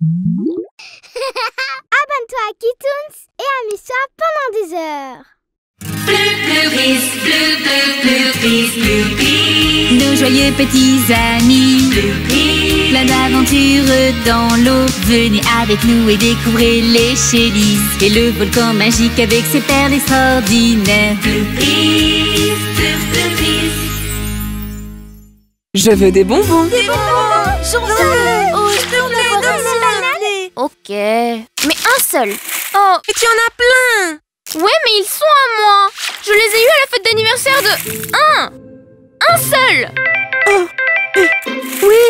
Abonne-toi à Kitoons et amuse-toi pendant des heures. Nos joyeux petits amis, plein d'aventures dans l'eau. Venez avec nous et découvrez les Chélis et le volcan magique avec ses perles extraordinaires. Je veux des bonbons. Des bonbons. J'en veux. Oh, je peux en avoir un, s'il te plaît. Ok, mais un seul. Oh, mais tu en as plein. Ouais, mais ils sont à moi. Je les ai eus à la fête d'anniversaire de... Un seul. Oh, oui.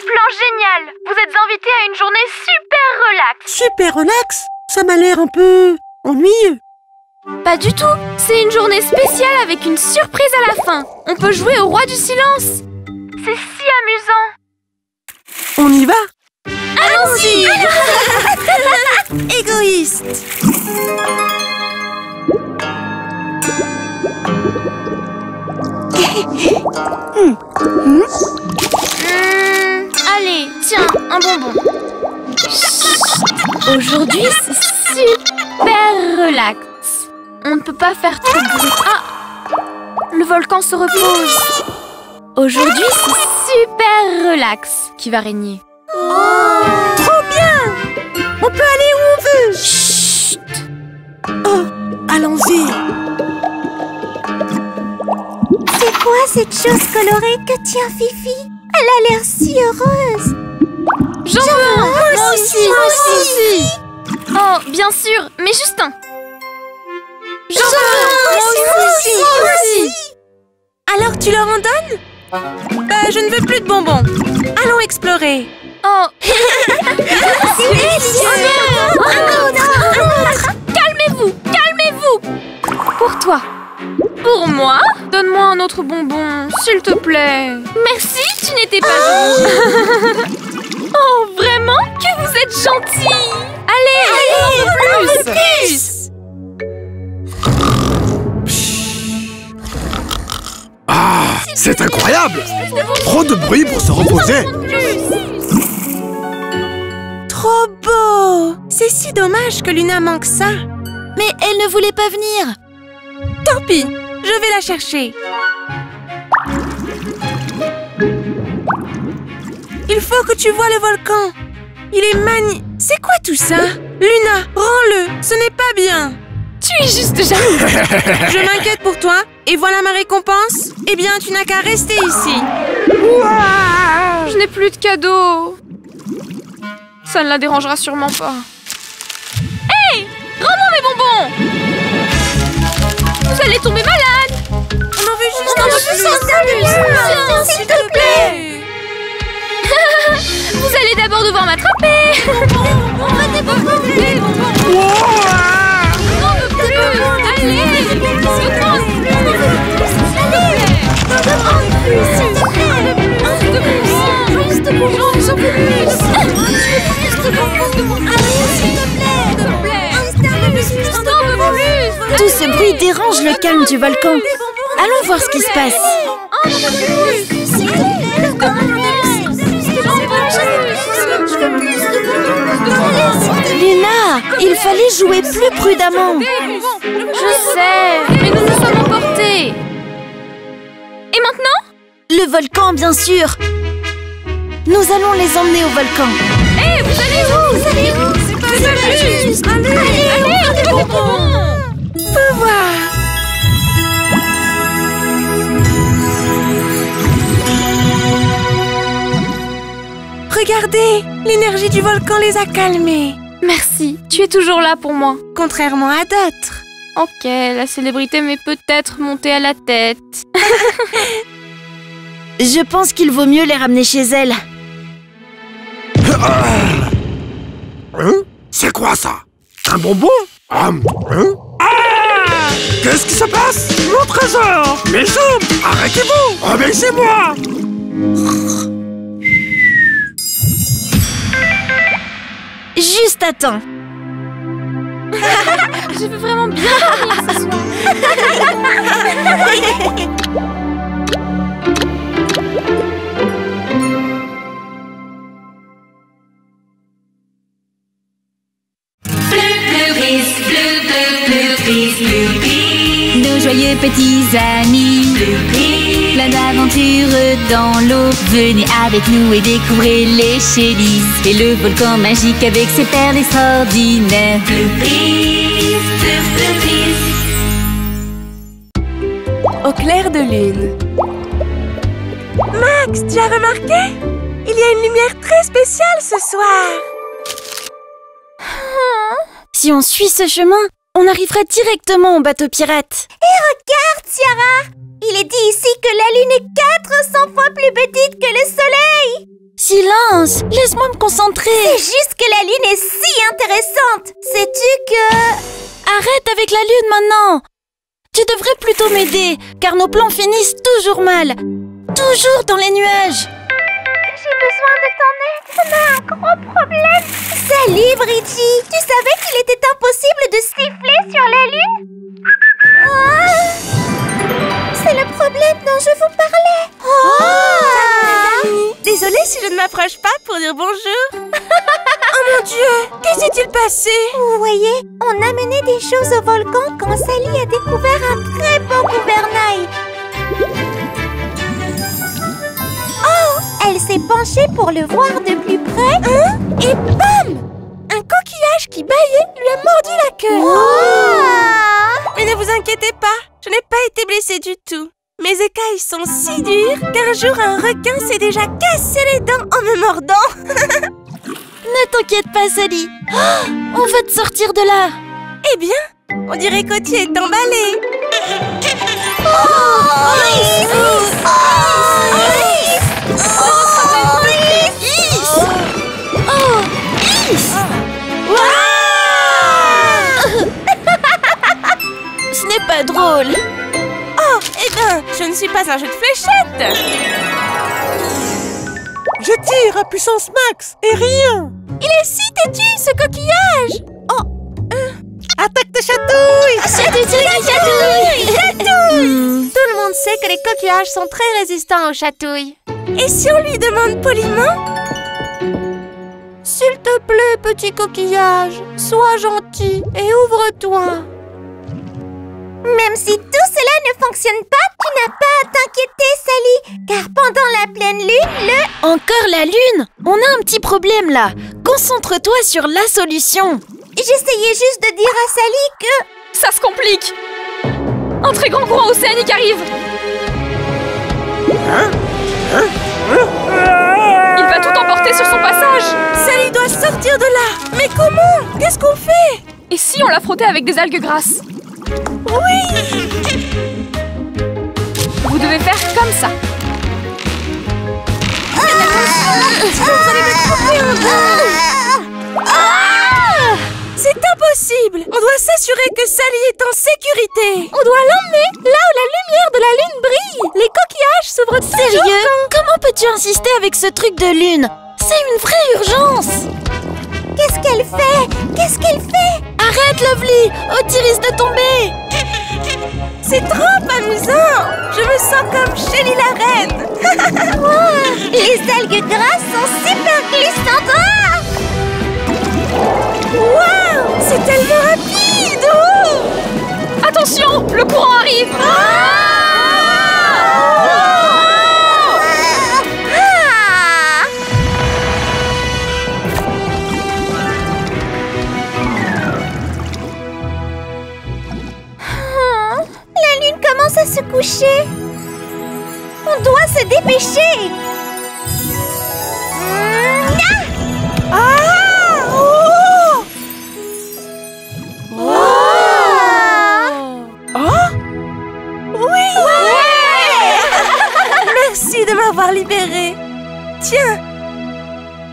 Plan génial. Vous êtes invités à une journée super relax. Super relax. Ça m'a l'air un peu ennuyeux. Pas du tout. C'est une journée spéciale avec une surprise à la fin. On peut jouer au roi du silence. C'est si amusant. On y va? Allons-y. Égoïste. Allez, tiens, un bonbon. Aujourd'hui, c'est super relax. On ne peut pas faire trop de bruit. Ah, le volcan se repose. Aujourd'hui, c'est super relax qui va régner. Trop bien. On peut aller où on veut. Chut. Oh, allons-y. C'est quoi cette chose colorée que tient Fifi? Elle a l'air si heureuse. J'en veux un. Moi aussi. Oh, bien sûr, mais juste un. J'en veux. Moi aussi. Alors tu leur en donnes? Bah, je ne veux plus de bonbons. Allons explorer. Oh. C'est délicieux. Calmez-vous, calmez-vous. Pour toi. Pour moi? Donne-moi un autre bonbon, s'il te plaît. Merci, tu n'étais pas gentil. Oh, vraiment? Que vous êtes gentil. Allez, un peu plus. Ah, c'est incroyable! Trop de bruit pour se reposer! Trop beau. C'est si dommage que Luna manque ça. Mais elle ne voulait pas venir. Tant pis, je vais la chercher. Il faut que tu vois le volcan. Il est magnifique. C'est quoi tout ça? Luna, rends-le. Ce n'est pas bien. Tu es juste jaloux. Je m'inquiète pour toi. Et voilà ma récompense. Eh bien, tu n'as qu'à rester ici. Je n'ai plus de cadeaux. Ça ne la dérangera sûrement pas. Hé! Rends-moi mes bonbons! Vous allez tomber malade! On en veut juste On en veut juste un plus. Tiens, s'il te plaît. Vous allez d'abord devoir m'attraper! On va des bonbons. N'en veux plus! Allez! Tout ce bruit dérange le calme du volcan. Allons voir ce qui se passe. Luna, il fallait jouer plus prudemment. Je sais, mais nous nous sommes emportés. Et maintenant? Le volcan, bien sûr. Nous allons les emmener au volcan. Hé, vous allez où? C'est pas juste. Allez, des bonbons. Peux voir. Regardez, l'énergie du volcan les a calmés. Merci, tu es toujours là pour moi. Contrairement à d'autres. Ok, la célébrité m'est peut-être montée à la tête. Je pense qu'il vaut mieux les ramener chez elle. Hein? C'est quoi ça? Un bonbon? Qu'est-ce qui se passe? Mon trésor! Mes jambes! Arrêtez-vous! Obéissez-moi! Juste à temps. Je veux vraiment bien dormir ce soir. joyeux petits amis. Plein d'aventures dans l'eau. Venez avec nous et découvrez les Shellys. Et le volcan magique avec ses perles extraordinaires. Au clair de lune. Max, tu as remarqué? Il y a une lumière très spéciale ce soir. Si on suit ce chemin, on arrivera directement au bateau pirate. Regarde, Ciara! Il est dit ici que la Lune est 400 fois plus petite que le Soleil! Silence! Laisse-moi me concentrer! C'est juste que la Lune est si intéressante! Sais-tu que... Arrête avec la Lune maintenant! Tu devrais plutôt m'aider, car nos plans finissent toujours mal. Toujours dans les nuages. J'ai besoin de ton aide, on a un gros problème! Salut, Bridgie! Tu savais qu'il était impossible de siffler sur la Lune? C'est le problème dont je vous parlais! Désolée si je ne m'approche pas pour dire bonjour. Oh mon Dieu, que s'est-il passé? Vous voyez, on amenait des choses au volcan quand Sally a découvert un très beau gouvernail. Oh! Elle s'est penchée pour le voir de plus près. Et bam! Un coquillage qui bâillait lui a mordu la queue. Oh! Mais ne vous inquiétez pas, je n'ai pas été blessée du tout. Mes écailles sont si dures qu'un jour un requin s'est déjà cassé les dents en me mordant. Ne t'inquiète pas, Sally. On va te sortir de là. Eh bien, on dirait qu'Ottier est emballé. Ce n'est pas drôle. Oh, eh bien, je ne suis pas un jeu de fléchettes. Je tire à puissance max et rien. Il est si têtu, ce coquillage. Oh, Attaque de chatouille. Tout le monde sait que les coquillages sont très résistants aux chatouilles. et si on lui demande poliment? S'il te plaît, petit coquillage, sois gentil et ouvre-toi. Même si tout cela ne fonctionne pas, tu n'as pas à t'inquiéter, Sally, car pendant la pleine lune, Encore la lune? On a un petit problème là. Concentre-toi sur la solution. j'essayais juste de dire à Sally que... Ça se complique. Un très grand courant océanique arrive. Il va tout emporter sur son passage. Sally doit sortir de là. Mais comment? Qu'est-ce qu'on fait? Et si on la frottait avec des algues grasses? Oui. Vous devez faire comme ça. C'est impossible. On doit s'assurer que Sally est en sécurité. On doit l'emmener là où la lumière de la lune brille. Les coquillages s'ouvrent toujours. Sérieux? Comment peux-tu insister avec ce truc de lune? C'est une vraie urgence. Qu'est-ce qu'elle fait? Qu'est-ce qu'elle fait? Arrête, Lovely. Ottie risque de tomber. C'est trop amusant. Je me sens comme Shelly la reine. Wow, les algues grasses sont super glissantes. Ah! Waouh, c'est tellement rapide. Oh! Attention, le courant arrive. La lune commence à se coucher. On doit se dépêcher. Merci de m'avoir libérée. Tiens,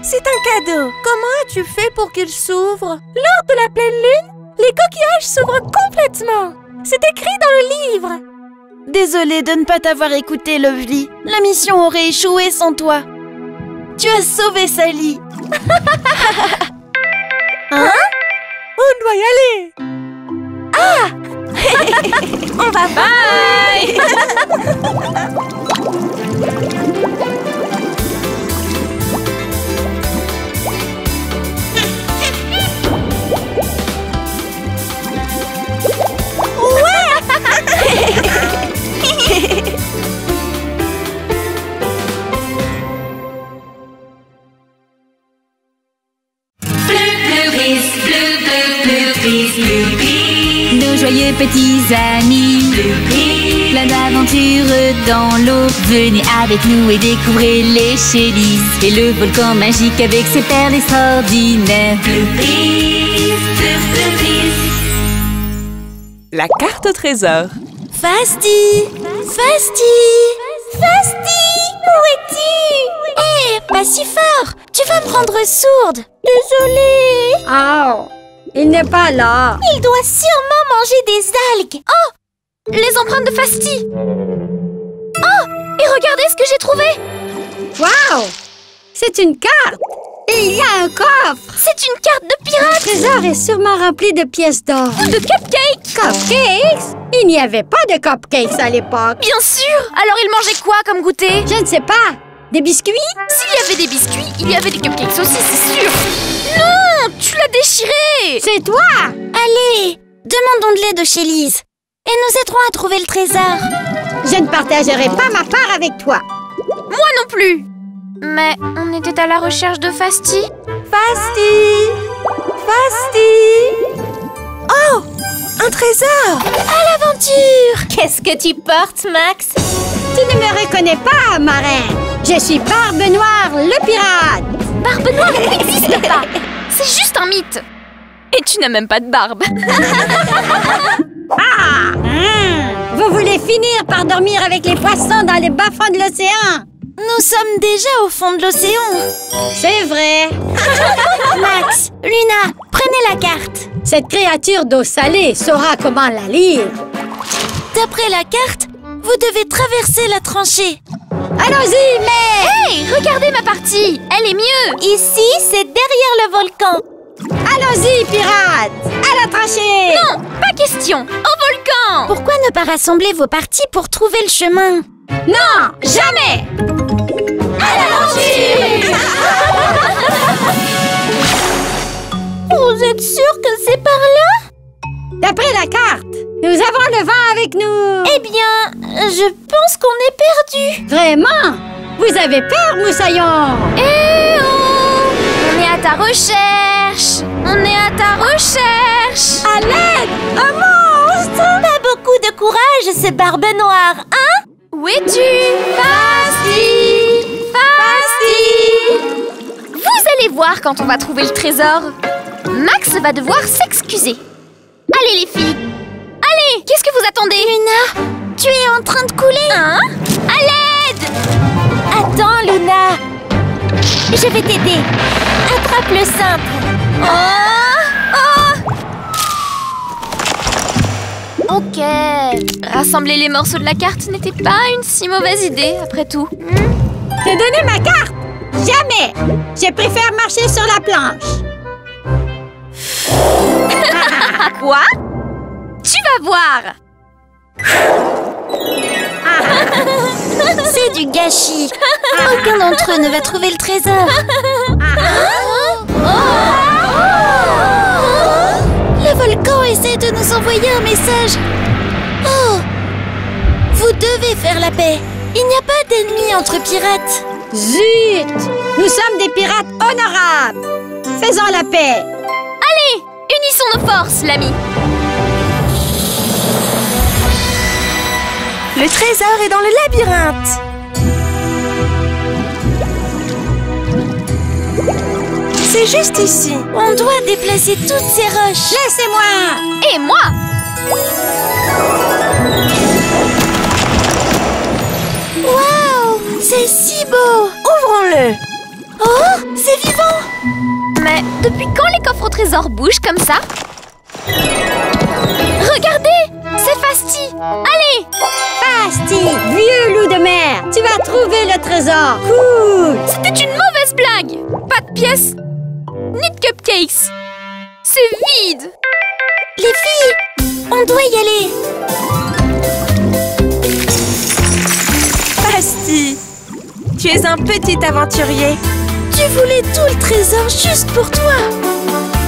c'est un cadeau. Comment as-tu fait pour qu'il s'ouvre? Lors de la pleine lune, les coquillages s'ouvrent complètement. C'est écrit dans le livre. Désolée de ne pas t'avoir écouté, Lovely. La mission aurait échoué sans toi. Tu as sauvé Sally. Hein? On doit y aller. On va bye. joyeux petits amis. Plein d'aventures dans l'eau. Venez avec nous et découvrez les Shellys. Et le volcan magique avec ses perles extraordinaires. La carte au trésor. Fasti! Fasti! Fasti! Où es-tu? Hé, pas si fort! Tu vas me rendre sourde! Désolée! Oh, il n'est pas là. Il doit sûrement manger des algues! Oh! Les empreintes de Fasti! Oh! Et regardez ce que j'ai trouvé! Waouh! C'est une carte. Et il y a un coffre. C'est une carte de Le pirate! trésor est sûrement rempli de pièces d'or. De cupcakes! Cupcakes? Il n'y avait pas de cupcakes à l'époque. Bien sûr! Alors il mangeait quoi comme goûter? Je ne sais pas. Des biscuits? S'il y avait des biscuits, il y avait des cupcakes aussi, c'est sûr! Non! Tu l'as déchiré! C'est toi! Allez! Demandons de l'aide aux Shellys. Et nous aiderons à trouver le trésor. Je ne partagerai pas ma part avec toi. Moi non plus! Mais on était à la recherche de Fasti. Fasti! Fasti! Oh! Un trésor! À l'aventure! Qu'est-ce que tu portes, Max? Tu ne me reconnais pas, marin. Je suis Barbe Noire, le pirate. Barbe Noire n'existe pas! C'est juste un mythe! Et tu n'as même pas de barbe! Vous voulez finir par dormir avec les poissons dans les bas-fonds de l'océan? Nous sommes déjà au fond de l'océan. C'est vrai. Max, Luna, prenez la carte. Cette créature d'eau salée saura comment la lire. D'après la carte, vous devez traverser la tranchée. Allons-y, mais... Hey! Regardez ma partie! Elle est mieux! Ici, c'est derrière le volcan. Allons-y, pirates! À la tranchée! Non! Pas question! Au volcan! Pourquoi ne pas rassembler vos parties pour trouver le chemin? Non! Jamais! À l'aventure! Vous êtes sûr que c'est par là? D'après la carte, nous avons le vent avec nous. Eh bien, je pense qu'on est perdu. Vraiment? Vous avez peur, Moussaillon? Eh oh! On est à ta recherche! On est à ta recherche! À l'aide! Un monstre! Pas beaucoup de courage, ces barbes noires, hein? Où es-tu? Fasti! Fasti! Vous allez voir quand on va trouver le trésor. Max va devoir s'excuser. Allez les filles! Allez! Qu'est-ce que vous attendez? Luna, tu es en train de couler. Hein? À l'aide! Attends, Luna. Je vais t'aider. Attrape le cintre. Oh! Ok. Rassembler les morceaux de la carte n'était pas une si mauvaise idée, après tout. Te donner ma carte? Jamais! Je préfère marcher sur la planche. Quoi? Tu vas voir! C'est du gâchis. Aucun d'entre eux ne va trouver le trésor. Le volcan essaie de nous envoyer un message. Oh! Vous devez faire la paix. Il n'y a pas d'ennemis entre pirates. Zut! Nous sommes des pirates honorables. Faisons la paix. Allez! Unissons nos forces, l'ami! Le trésor est dans le labyrinthe. C'est juste ici. On doit déplacer toutes ces roches. Laissez-moi! Et moi! Waouh! C'est si beau! Ouvrons-le. Oh! C'est vivant! Mais depuis quand les coffres au trésor bougent comme ça? Regardez! C'est Fasti! Allez! Fasti, vieux loup de mer, tu vas trouver le trésor. Cool! C'était une mauvaise blague! Pas de pièces, ni de cupcakes! C'est vide! Les filles, on doit y aller. Fasti, tu es un petit aventurier. Tu voulais tout le trésor juste pour toi.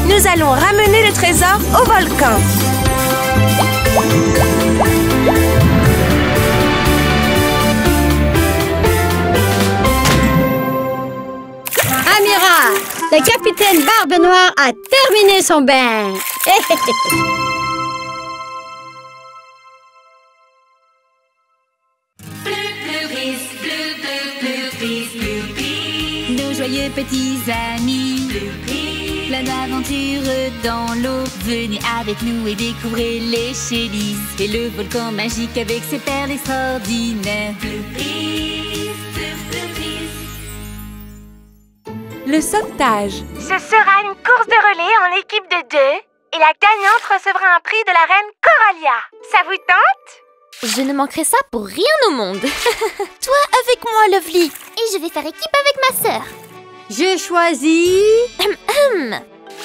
Nous allons ramener le trésor au volcan. Amiral, le capitaine Barbe Noire a terminé son bain. Soyez petits amis, plein d'aventures dans l'eau. Venez avec nous et découvrez les Shellys et le volcan magique avec ses perles extraordinaires. Le sauvetage. Ce sera une course de relais en équipe de 2 et la gagnante recevra un prix de la reine Coralia. Ça vous tente? Je ne manquerai ça pour rien au monde. Toi avec moi, Lovely. Et je vais faire équipe avec ma sœur. Je choisis...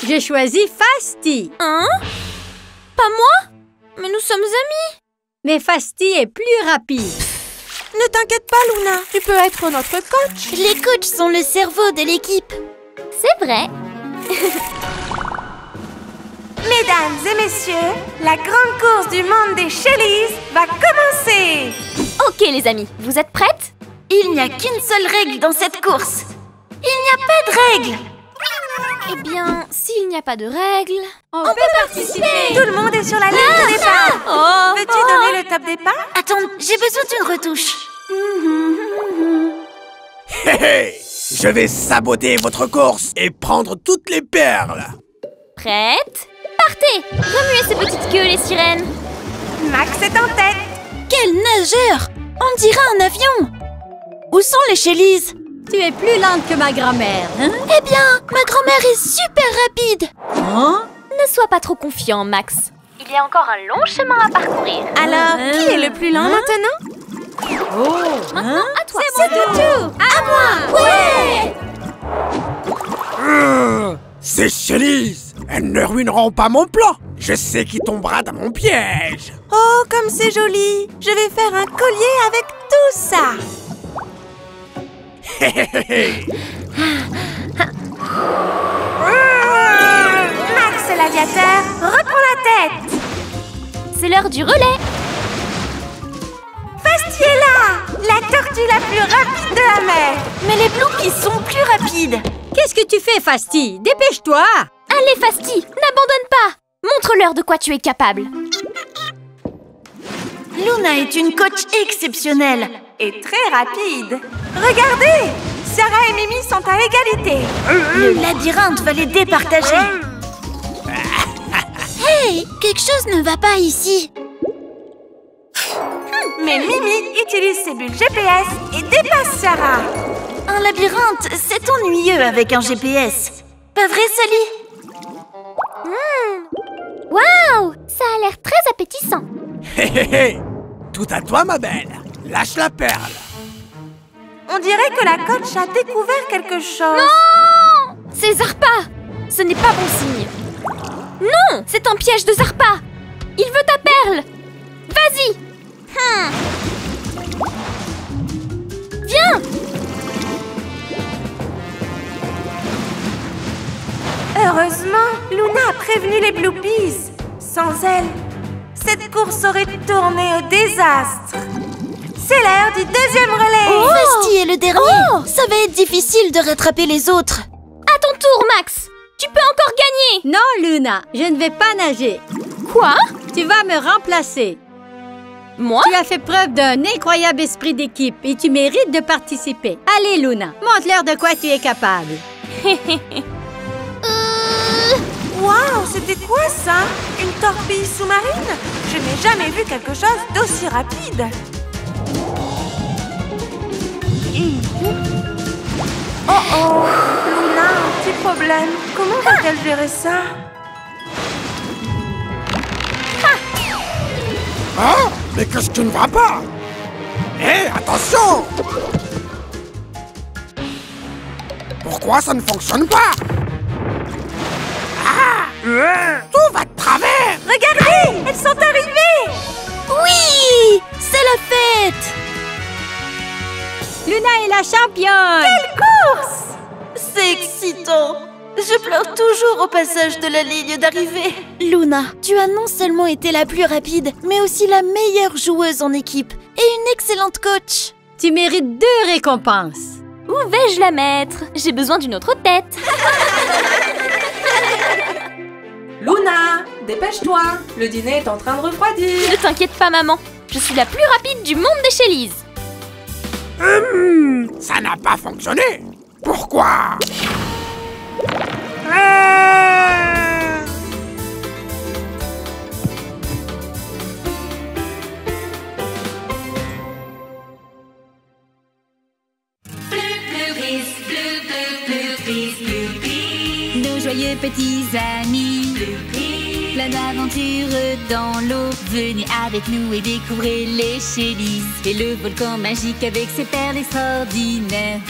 Je choisis Fasti. Hein? Pas moi? Mais nous sommes amis. Mais Fasti est plus rapide. Ne t'inquiète pas, Luna. Tu peux être notre coach. Les coachs sont le cerveau de l'équipe. C'est vrai. Mesdames et messieurs, la grande course du monde des Shellys va commencer. Ok les amis, vous êtes prêtes? Il n'y a qu'une seule règle dans cette course. Il n'y a pas de règle. Eh bien, s'il n'y a pas de règles... On peut participer. Tout le monde est sur la ligne de départ. Oh, Veux-tu donner le top départ? Attends, j'ai besoin d'une retouche. Hé hé! Je vais saboter votre course et prendre toutes les perles. Prête? Partez! Remuez ces petites queues, les sirènes. Max est en tête. Quel nageur! On dirait un avion. Où sont les Shellys? Tu es plus lente que ma grand-mère, hein? Eh bien, ma grand-mère est super rapide. Hein? Ne sois pas trop confiant, Max. Il y a encore un long chemin à parcourir. Alors, qui est le plus lent maintenant? Oh, hein? À toi. C'est Toutou. À moi. Ouais. Ces Shellys, elles ne ruineront pas mon plan. Je sais qui tombera dans mon piège. Oh, comme c'est joli. Je vais faire un collier avec tout ça. Max l'aviateur reprend la tête. C'est l'heure du relais. Fasti est là, la tortue la plus rapide de la mer. Mais les Bloopies sont plus rapides. Qu'est-ce que tu fais, Fasti? Dépêche-toi! Allez, Fasti, n'abandonne pas. Montre-leur de quoi tu es capable. Luna est une coach exceptionnelle. Et très rapide. Regardez, Sarah et Mimi sont à égalité. Le labyrinthe va les départager. Hey, quelque chose ne va pas ici. Mais Mimi utilise ses bulles GPS et dépasse Sarah. Un labyrinthe, c'est ennuyeux avec un GPS. Pas vrai, Sally? Waouh, ça a l'air très appétissant. Hé hé hé! Tout à toi, ma belle. Lâche la perle. On dirait que la coach a découvert quelque chose. Non! C'est Zarpa. Ce n'est pas bon signe. Non, c'est un piège de Zarpa. Il veut ta perle. Vas-y. Viens. Heureusement, Luna a prévenu les Bloopies. Sans elle, cette course aurait tourné au désastre. C'est l'heure du deuxième relais. Fasti est le dernier. Ça va être difficile de rattraper les autres. À ton tour, Max. Tu peux encore gagner. Non, Luna, je ne vais pas nager. Quoi? Tu vas me remplacer. Moi? Tu as fait preuve d'un incroyable esprit d'équipe et tu mérites de participer. Allez, Luna, montre-leur de quoi tu es capable. Waouh, c'était quoi ça? Une torpille sous-marine? Je n'ai jamais vu quelque chose d'aussi rapide. Oh, Luna a un petit problème. Comment va-t-elle gérer ça? Hein? Mais qu'est-ce qui ne va pas? Hé, attention! Pourquoi ça ne fonctionne pas? Tout va de travers! Regardez, elles sont arrivées! Oui, c'est la fête. Luna est la championne! Quelle course! C'est excitant. Je pleure toujours au passage de la ligne d'arrivée. Luna, tu as non seulement été la plus rapide, mais aussi la meilleure joueuse en équipe et une excellente coach. Tu mérites 2 récompenses. Où vais-je la mettre? J'ai besoin d'une autre tête. Luna, dépêche-toi. Le dîner est en train de refroidir. Ne t'inquiète pas, maman. Je suis la plus rapide du monde des Shellys. Ça n'a pas fonctionné. Pourquoi? Nos joyeux petits amis, plein d'aventures dans l'eau. Venez avec nous et découvrez les Shellys et le volcan magique avec ses perles extraordinaires.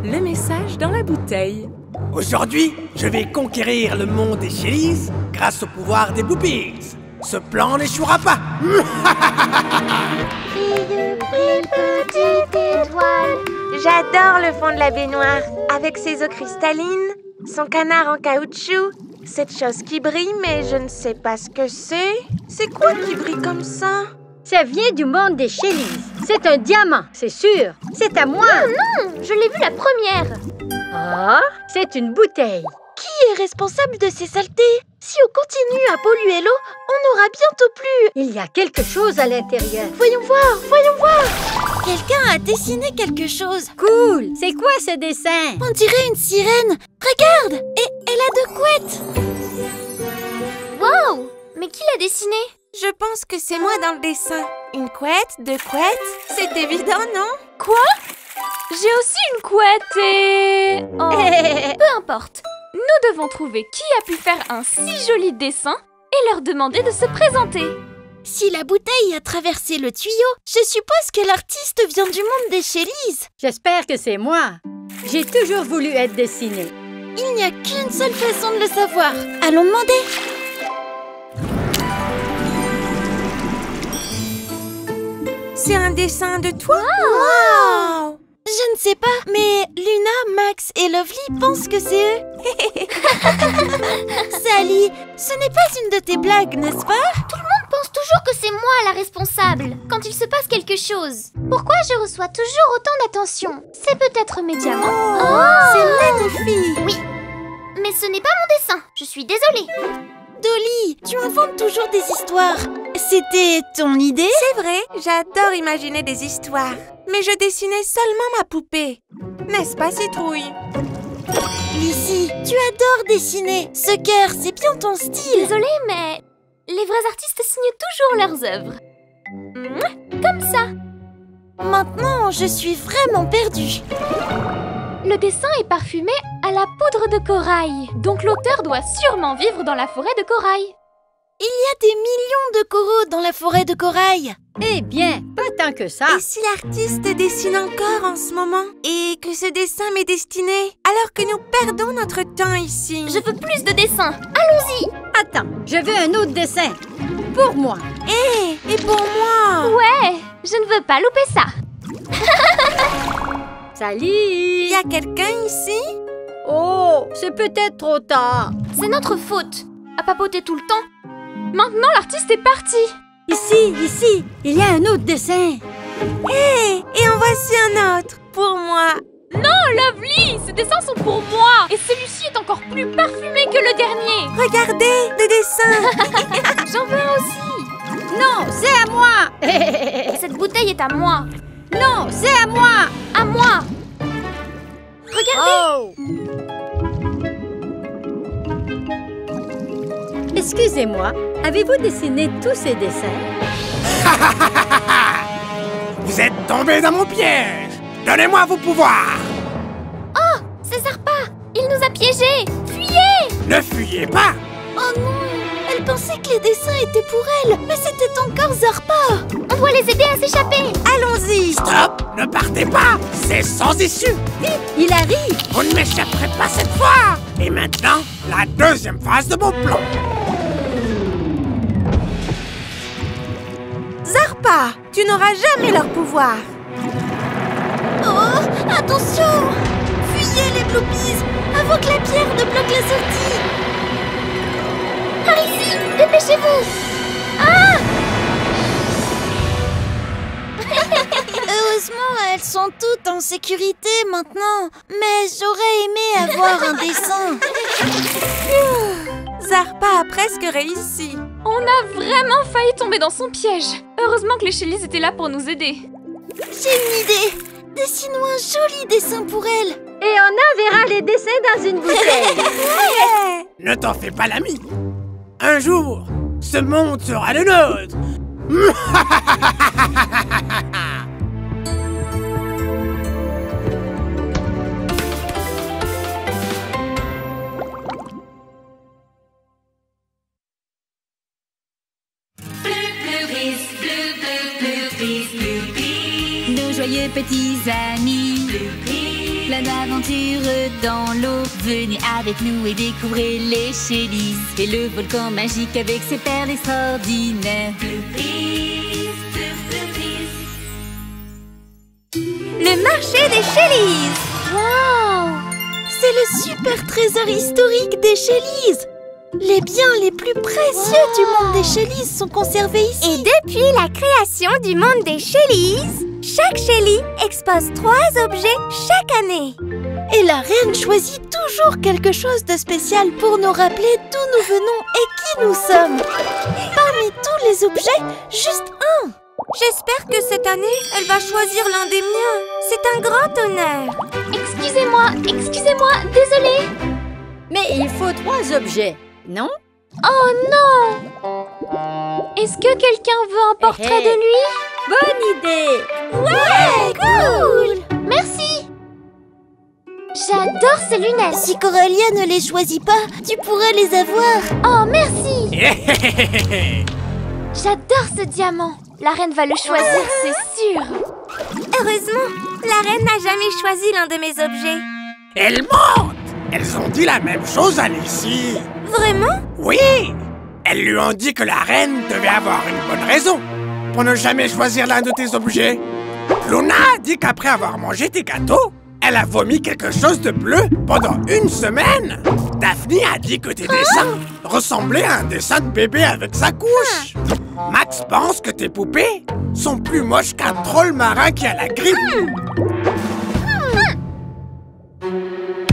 Le message dans la bouteille. Aujourd'hui, je vais conquérir le monde des Shellys grâce au pouvoir des Bloopies. Ce plan n'échouera pas. Petite étoile. J'adore le fond de la baignoire, avec ses eaux cristallines, son canard en caoutchouc, cette chose qui brille, mais je ne sais pas ce que c'est. C'est quoi qui brille comme ça? Ça vient du monde des Shellys. C'est un diamant, c'est sûr. C'est à moi. Non, je l'ai vu la première. Ah, c'est une bouteille. Qui est responsable de ces saletés? Si on continue à polluer l'eau, on n'aura bientôt plus. Il y a quelque chose à l'intérieur. Voyons voir, voyons voir. Quelqu'un a dessiné quelque chose. Cool. C'est quoi ce dessin? On dirait une sirène. Regarde, et elle a deux couettes. Wow! Mais qui l'a dessiné? Je pense que c'est moi dans le dessin. Une couette, deux couettes, c'est évident, non? Quoi? J'ai aussi une couette et... Oh, peu importe. Nous devons trouver qui a pu faire un si joli dessin et leur demander de se présenter. Si la bouteille a traversé le tuyau, je suppose que l'artiste vient du monde des Shellys. J'espère que c'est moi. J'ai toujours voulu être dessinée. Il n'y a qu'une seule façon de le savoir. Allons demander. C'est un dessin de toi? Wow! Je ne sais pas, mais Luna, Max et Lovely pensent que c'est eux. Sally, ce n'est pas une de tes blagues, n'est-ce pas? Tout le monde pense toujours que c'est moi la responsable quand il se passe quelque chose. Pourquoi je reçois toujours autant d'attention? C'est peut-être mes diamants. C'est magnifique! Oui, mais ce n'est pas mon dessin, je suis désolée. Dolly, tu inventes toujours des histoires. C'était ton idée? C'est vrai, j'adore imaginer des histoires. Mais je dessinais seulement ma poupée. N'est-ce pas, Citrouille? Lizzie, tu adores dessiner. Ce cœur, c'est bien ton style. Désolée, mais les vrais artistes signent toujours leurs œuvres. Comme ça. Maintenant, je suis vraiment perdue. Le dessin est parfumé à la poudre de corail. Donc l'auteur doit sûrement vivre dans la forêt de corail. Il y a des millions de coraux dans la forêt de corail. Eh bien, pas tant que ça. Et si l'artiste dessine encore en ce moment et que ce dessin m'est destiné alors que nous perdons notre temps ici? Je veux plus de dessins. Allons-y. Attends, je veux un autre dessin. Pour moi. Et pour moi? Ouais, je ne veux pas louper ça. Salut! Il y a quelqu'un ici? Oh, c'est peut-être trop tard. C'est notre faute. À papoter tout le temps. Maintenant, l'artiste est parti. Ici, il y a un autre dessin. Et en voici un autre. Pour moi. Non, Lovely! Ces dessins sont pour moi! Et celui-ci est encore plus parfumé que le dernier! Regardez, des dessins. J'en veux un aussi! Non, c'est à moi. Cette bouteille est à moi. Non, c'est à moi. À moi. Regardez. Oh. Excusez-moi, avez-vous dessiné tous ces dessins? Vous êtes tombés dans mon piège. Donnez-moi vos pouvoirs. Oh, c'est Zarpa. Il nous a piégés. Fuyez. Ne fuyez pas. Oh non! Elle pensait que les dessins étaient pour elle, mais c'était encore Zarpa! On doit les aider à s'échapper. Allons-y. Stop. Ne partez pas. C'est sans issue. Vite, il arrive. Vous ne m'échapperez pas cette fois. Et maintenant, la deuxième phase de mon plan. Zarpa, tu n'auras jamais leur pouvoir. Oh! Attention! Fuyez les Bloopies avant que la pierre ne bloque la sortie! Par ici, dépêchez-vous. Ah! Heureusement, elles sont toutes en sécurité maintenant, mais j'aurais aimé avoir un dessin. Zarpa a presque réussi. On a vraiment failli tomber dans son piège. Heureusement que les Shellys étaient là pour nous aider. J'ai une idée. Dessine-moi un joli dessin pour elle. Et on enverra les dessins dans une bouteille. Ne t'en fais pas l'ami. Un jour, ce monde sera le nôtre. Nos joyeux petits amis, plein d'aventures dans l'eau. Venez avec nous et découvrez les Shellys et le volcan magique avec ses perles extraordinaires. Le marché des Shellys. Wow! C'est le super trésor historique des Shellys. Les biens les plus précieux du monde des Shellys sont conservés ici. Et depuis la création du monde des Shellys, chaque Shelly expose 3 objets chaque année. Et la reine choisit toujours quelque chose de spécial pour nous rappeler d'où nous venons et qui nous sommes. Parmi tous les objets, juste un. J'espère que cette année, elle va choisir l'un des miens. C'est un grand honneur. Excusez-moi, désolée. Mais il faut 3 objets, non? Oh non! Est-ce que quelqu'un veut un portrait de lui? Bonne idée! Ouais, cool! Merci! J'adore ces lunettes! Si Coralia ne les choisit pas, tu pourrais les avoir. Oh, merci! J'adore ce diamant! La reine va le choisir, c'est sûr! Heureusement, la reine n'a jamais choisi l'un de mes objets. Elles mentent! Elles ont dit la même chose à Lucie. Vraiment? Oui! Elles lui ont dit que la reine devait avoir une bonne raison pour ne jamais choisir l'un de tes objets. Luna a dit qu'après avoir mangé tes gâteaux, elle a vomi quelque chose de bleu pendant 1 semaine. Daphne a dit que tes dessins ressemblaient à un dessin de bébé avec sa couche. Max pense que tes poupées sont plus moches qu'un troll marin qui a la grippe.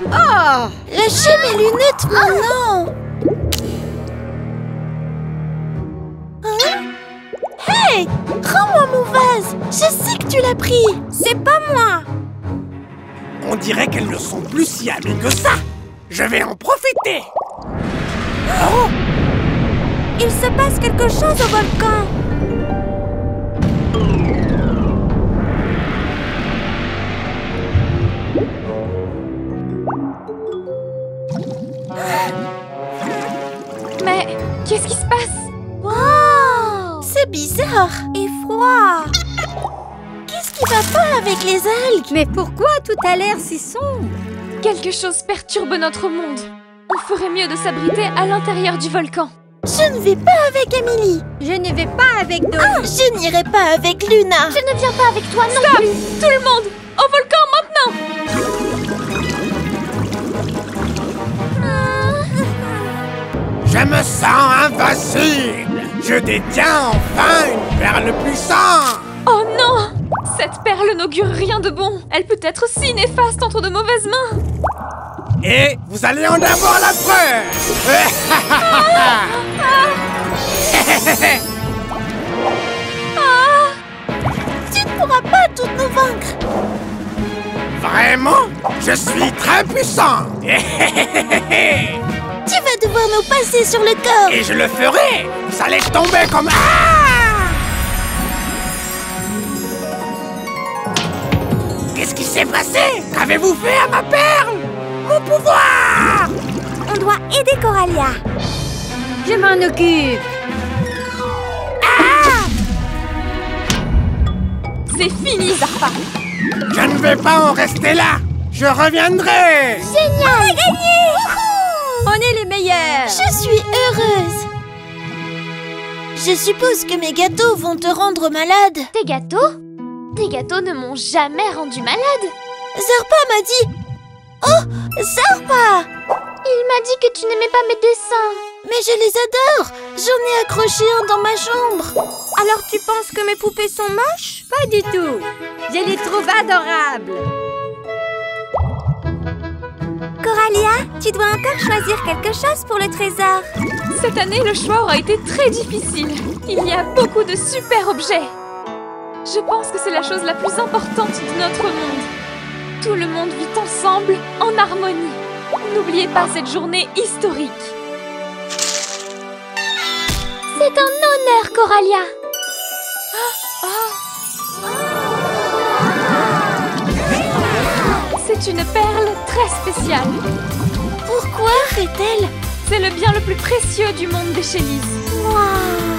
Oh! Lâchez mes lunettes maintenant! Hein? Hey! Rends-moi mon vase! Je sais que tu l'as pris! C'est pas moi! On dirait qu'elles ne sont plus si amies que ça. Je vais en profiter. Oh! Il se passe quelque chose au volcan. Mais qu'est-ce qui se passe? Wow! C'est bizarre! Et froid. Qu'est-ce qui va pas avec les algues? Mais pourquoi tout a l'air si sombre? Quelque chose perturbe notre monde. On ferait mieux de s'abriter à l'intérieur du volcan. Je ne vais pas avec Amélie! Je ne vais pas avec Dolly. Ah, je n'irai pas avec Luna! Je ne viens pas avec toi non Stop! plus! Tout le monde! Au volcan maintenant! Je me sens invincible. Je détiens enfin une perle puissante. Oh non! Cette perle n'augure rien de bon. Elle peut être si néfaste entre de mauvaises mains. Et vous allez en avoir la preuve. Tu ne pourras pas toutes nous vaincre! Vraiment? Je suis très puissant. Tu vas devoir nous passer sur le corps! Et je le ferai. Vous allez tomber comme... Ah! Qu'est-ce qui s'est passé? Qu'avez-vous fait à ma perle? Mon pouvoir! On doit aider Coralia. Je m'en occupe. C'est fini, Zarpa. Je ne vais pas en rester là. Je reviendrai. Génial! On est les meilleurs. Je suis heureuse! Je suppose que mes gâteaux vont te rendre malade. Tes gâteaux? Tes gâteaux ne m'ont jamais rendu malade. Zarpa m'a dit... Oh! Zarpa! Il m'a dit que tu n'aimais pas mes dessins. Mais je les adore! J'en ai accroché un dans ma chambre. Alors tu penses que mes poupées sont moches? Pas du tout. Je les trouve adorables. Coralia, tu dois encore choisir quelque chose pour le trésor. Cette année, le choix aura été très difficile. Il y a beaucoup de super objets. Je pense que c'est la chose la plus importante de notre monde. Tout le monde vit ensemble, en harmonie. N'oubliez pas cette journée historique. C'est un honneur, Coralia. C'est une perle très spéciale. Pourquoi fait-elle? C'est le bien le plus précieux du monde des Chélys. Waouh!